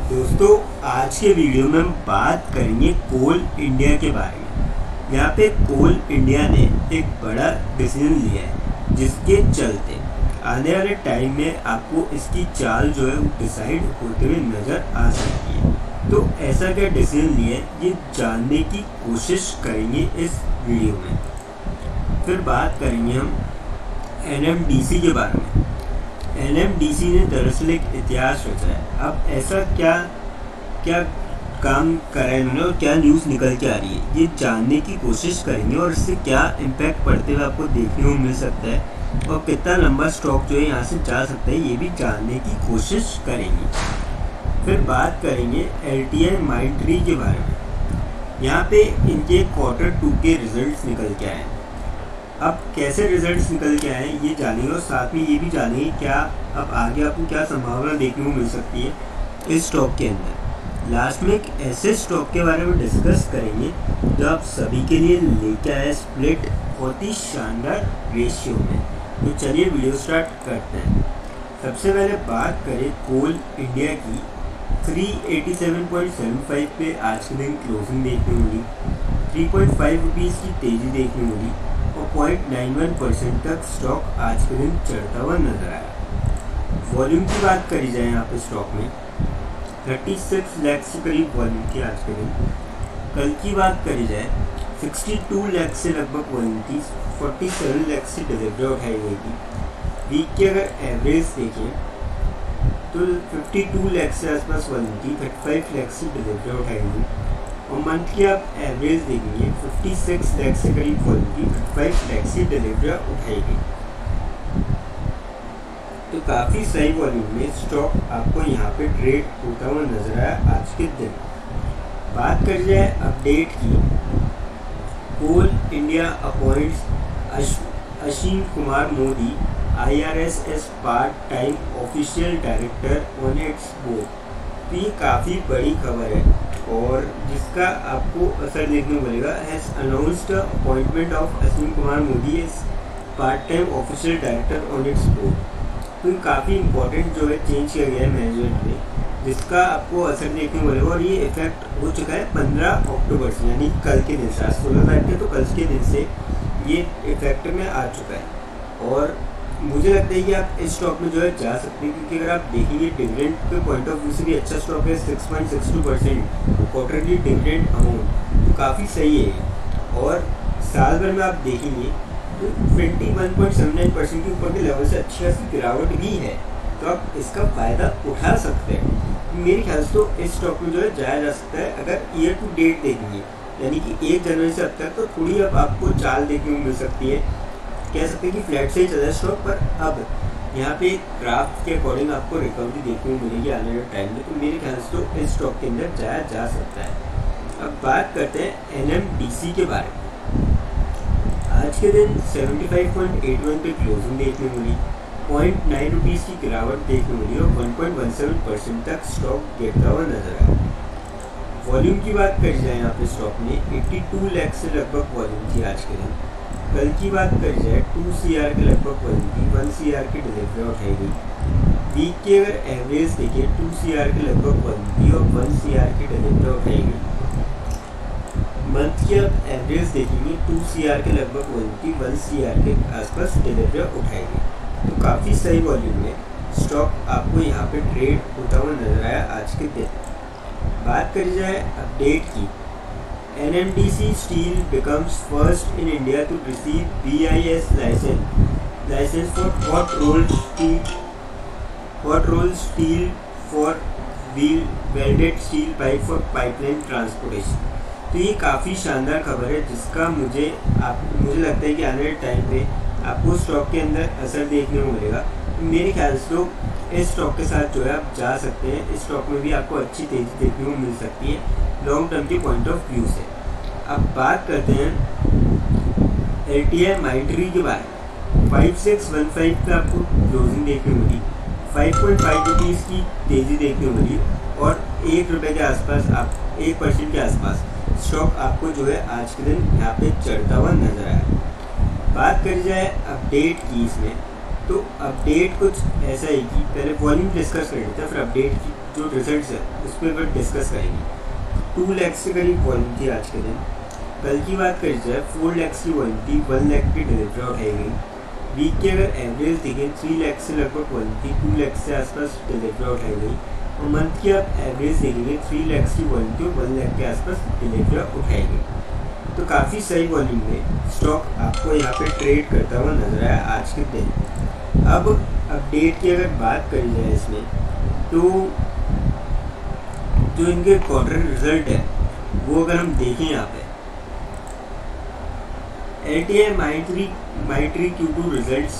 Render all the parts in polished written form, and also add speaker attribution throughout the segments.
Speaker 1: दोस्तों, आज के वीडियो में हम बात करेंगे कोल इंडिया के बारे में। यहाँ पे कोल इंडिया ने एक बड़ा डिसीजन लिया है जिसके चलते आने वाले टाइम में आपको इसकी चाल जो है वो डिसाइड होते हुए नज़र आ सकती है। तो ऐसा क्या डिसीजन लिया है ये जानने की कोशिश करेंगे इस वीडियो में। फिर बात करेंगे हम NMDC के बारे में। NMDC ने दरअसल एक इतिहास रचा है। अब ऐसा क्या काम कर रहा है इन्होंने और क्या न्यूज़ निकल के आ रही है ये जानने की कोशिश करेंगे और इससे क्या इम्पैक्ट पड़ते हुए आपको देखने को मिल सकता है और कितना लंबा स्टॉक जो है यहाँ से जा सकता है ये भी जानने की कोशिश करेंगे। फिर बात करेंगे LTI माइंडट्री के बारे में। यहाँ पे इनके Q2 के रिजल्ट्स निकल के आए हैं। अब कैसे रिजल्ट्स निकल के आए ये जानेंगे और साथ में ये भी जानेंगे क्या अब आगे आपको क्या संभावना देखने को मिल सकती है इस स्टॉक के अंदर। लास्ट में एक ऐसे स्टॉक के बारे में डिस्कस करेंगे जो आप सभी के लिए लेके आया स्प्लिट बहुत ही शानदार रेशियो में। तो चलिए वीडियो स्टार्ट करते हैं। सबसे पहले बात करें कोल इंडिया की। 387.75 पे आज के दिन क्लोजिंग देखने मिली। 3.5 रुपीज़ की तेज़ी देखने मिली और 0.91% तक स्टॉक आज के दिन चढ़ता हुआ नजर आया। वॉल्यूम की बात करी जाए यहाँ पे स्टॉक में 36 लाख से करीब वॉल्यूम थी आज के दिन। कल की बात करी जाए 62 लाख से लगभग वॉल्यूम थी। 47 लाख से डिलीवरी उठाई गई थी। वीक की अगर एवरेज देखें तो 52 लाख से आसपास वॉल्यूम थी। 35 लाख से डिलीवरी उठाई गई और मंथ की आप एवरेज देखेंगे 56 लाख से करीब वॉल्यूम थी। 35 लाख से डिलीवरी उठाई गई। तो काफ़ी सही वॉल्यूम में स्टॉक आपको यहाँ पे ट्रेड होता हुआ नजर आया आज के दिन। बात कर जाए अपडेट की। Coal India appoints Asim Kumar Modi IRS as part time official director on its board. तो ये काफ़ी बड़ी खबर है और जिसका आपको असर देखने को मिलेगा। Has announced appointment of Aseem Kumar Modi as part time official director on its board. तो काफ़ी इंपॉर्टेंट जो है चेंज किया गया है मैनेजमेंट में जिसका आपको असर देखने को मिलेगा और ये इफेक्ट हो चुका है 15 अक्टूबर से, यानी कल के दिन से। आज 16 तारीख है तो कल के दिन से ये इफेक्ट में आ चुका है। और मुझे लगता है कि आप इस स्टॉक में जो है जा सकते हैं क्योंकि अगर आप देखेंगे डिविडेंड के पॉइंट ऑफ व्यू से भी अच्छा स्टॉक है। 6.62% क्वार्टरली डिविडेंड अमाउंट तो काफ़ी सही है। और साल भर में आप देखेंगे तो 21.79% के ऊपर के लेवल से अच्छी खासी गिरावट भी है। तो आप इसका फ़ायदा उठा सकते हैं। मेरे ख्याल से तो इस स्टॉक में जो है जाया जा सकता है। अगर ईयर टू डेट देखेंगे यानी कि 1 जनवरी से अब तक तो थोड़ी अब आपको चाल देखने को मिल सकती है। कह सकते हैं कि फ्लैट से ही चला है स्टॉक, पर अब यहाँ पे ग्राफ के अकॉर्डिंग आपको रिकवरी देखने को मिलेगी आने वाले टाइम में। तो मेरे ख्याल से तो इस स्टॉक के अंदर जाया जा सकता है। अब बात करते हैं NMDC के बारे में। आज के दिन 75.81 पे क्लोजिंग देखने मिली। 0.9 रुपीज़ की गिरावट देखने मिली और 1.17% तक स्टॉक गिरता हुआ नजर आया। वॉल्यूम की बात करी जाए यहाँ पे स्टॉक में 82 लाख से लगभग वॉल्यूम थी आज के दिन। कल की बात करी जाए 2 CR के लगभग वॉल्यूम थी। 1 CR की डिलीवरी उठाई गई। वीक की अगर एवरेज देखें 2 CR के लगभग वॉल्यूम थी और 1 CR की डिलीवरी उठाई गई। मंथ की आप एवरेज देखेंगे 2 CR के लगभग वॉल्यूम थी। 1 CR के आसपास डिलीवरी उठाई गई। तो काफ़ी सही वॉल्यूम में स्टॉक आपको यहाँ पे ट्रेड होता हुआ नजर आया आज के दिन। बात करी जाए अपडेट की। NMDC Steel becomes first in India to receive BIS license for hot rolled steel for welded steel pipe for pipeline transportation। तो ये काफ़ी शानदार खबर है जिसका मुझे लगता है कि आने वाले टाइम पे आपको स्टॉक के अंदर असर देखने को मिलेगा। मेरे ख्याल से तो इस स्टॉक के साथ जो है आप जा सकते हैं। इस स्टॉक में भी आपको अच्छी तेज़ी देखने को मिल सकती है लॉन्ग टर्म के पॉइंट ऑफ व्यू से। अब बात करते हैं LTI माइंडट्री के बारे में। 5615 पे आपको क्लोजिंग देखने मिली। 5.5 रुपीज़ की तेज़ी देखने मिली और 1 रुपये के आसपास 1% के आसपास स्टॉक आपको जो है आज के दिन यहाँ पे चढ़ता हुआ नजर आया। बात करी जाए अपडेट की इसमें तो अपडेट कुछ ऐसा है कि पहले वॉल्यूम डिस्कस कर लेते हैं फिर अपडेट की जो रिजल्ट्स है उस पर डिस्कस करेंगे। 2 लाख से करीब वॉल्यूम थी आज के दिन। कल की बात करी जाए 4 लाख की वॉल्यूम थी, 1 लाख की डिलीवरी उठाई गई। वीक की अगर एवरेज देखें 3 लाख से लगभग वॉल्यूम थी, 2 लाख से आसपास डिलीवरी उठाई गई। और मंथ की आप एवरेज देखेंगे 3 लाख की वॉल्यूम थी, 1 लाख के आसपास डिलीवरी उठाई गई। तो काफ़ी सही वॉल्यूम में स्टॉक आपको यहाँ पे ट्रेड करता हुआ नजर आया आज के दिन। अब अपडेट की अगर बात करी जाए इसमें, तो जो इनके क्वार्टर रिजल्ट है वो अगर हम देखें यहाँ पे LTI माइट्री Q2 रिजल्ट्स,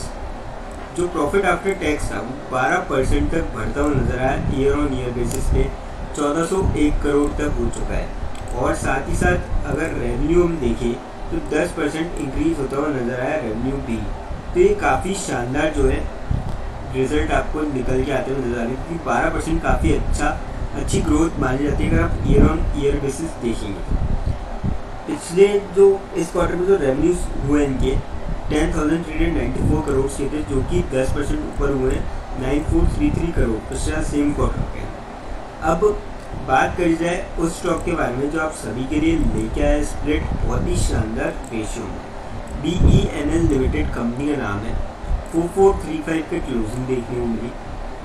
Speaker 1: जो प्रॉफिट आफ्टर टैक्स था वो 12% तक बढ़ता हुआ नजर आया। ईयर ऑन ईयर बेसिस पे 1401 करोड़ तक हो चुका है। और साथ ही साथ अगर रेवेन्यू हम देखें तो 10% इंक्रीज होता हुआ नजर आया रेवेन्यू भी। तो ये काफ़ी शानदार जो है रिजल्ट आपको निकल के आते हुए नजर आ रहे हैं, क्योंकि 12% काफ़ी अच्छी ग्रोथ मानी जाती है अगर आप ईयर ऑन ईयर बेसिस देखेंगे। पिछले जो इस क्वार्टर में जो रेवेन्यूज हुए इनके 10,394 करोड़ से थे, जो कि 10% ऊपर हुए हैं 9,433 करोड़ पिछला सेम क्वार्टर के। अब बात करी जाए उस स्टॉक के बारे में जो आप सभी के लिए लेके आया स्प्लिट बहुत ही शानदार रेशियो में। BENL लिमिटेड कंपनी का नाम है। 4435 के क्लोजिंग देखने को मिली,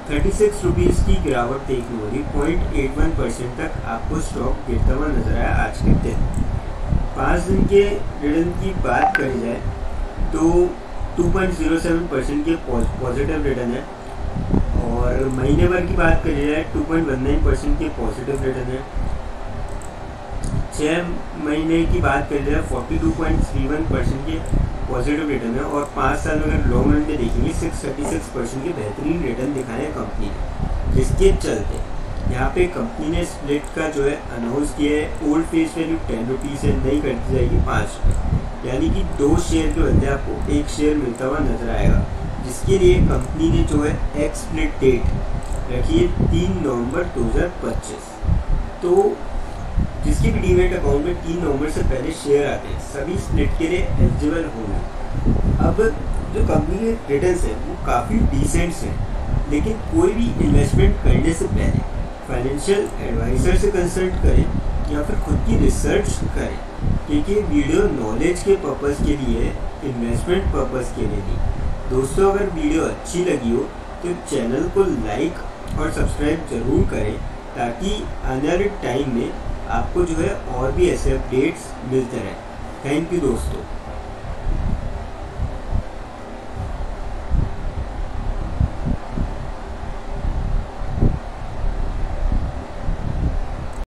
Speaker 1: 36 रुपीज़ की गिरावट देखने को मिली, 0.81% तक आपको स्टॉक गिरता हुआ नजर आया आज के दिन। 5 दिन के रिटर्न की बात करी जाए तो 2.07% के पॉजिटिव रिटर्न है, और महीने भर की बात करी जाए 2.19% के पॉजिटिव रिटर्न है। 6 महीने की बात करी जाए 42.31% के पॉजिटिव रिटर्न है, और 5 साल में अगर लॉन्ग रन पे देखेंगे 636% के बेहतरीन रिटर्न दिखाए हैं कंपनी ने। जिसके चलते यहाँ पे कंपनी ने स्प्लिट का जो है अनाउंस किया है। ओल्ड फेस वैल्यू 10 रुपीज़ से नहीं कर दी जाएगी 5 रुपये, यानी कि 2 शेयर के बदले आपको 1 शेयर मिलता हुआ नजर आएगा। जिसके लिए कंपनी ने जो है एक्स स्प्लिट डेट रखी है 3 नवंबर 2025। तो जिसके भी डीमेट अकाउंट में 3 नवंबर से पहले शेयर आते हैं सभी स्प्लिट के लिए एलिजिबल होंगे। अब जो कंपनी के रिटर्न्स हैं वो काफ़ी डिसेंट हैं, लेकिन कोई भी इन्वेस्टमेंट करने से पहले फाइनेंशियल एडवाइज़र से कंसल्ट करें या फिर खुद की रिसर्च करें, क्योंकि वीडियो नॉलेज के पर्पज़ के लिए, इन्वेस्टमेंट पर्पज़ के लिए नहीं। दोस्तों, अगर वीडियो अच्छी लगी हो तो चैनल को लाइक और सब्सक्राइब ज़रूर करें, ताकि आने वाले टाइम में आपको जो है और भी ऐसे अपडेट्स मिलते रहें। थैंक यू दोस्तों।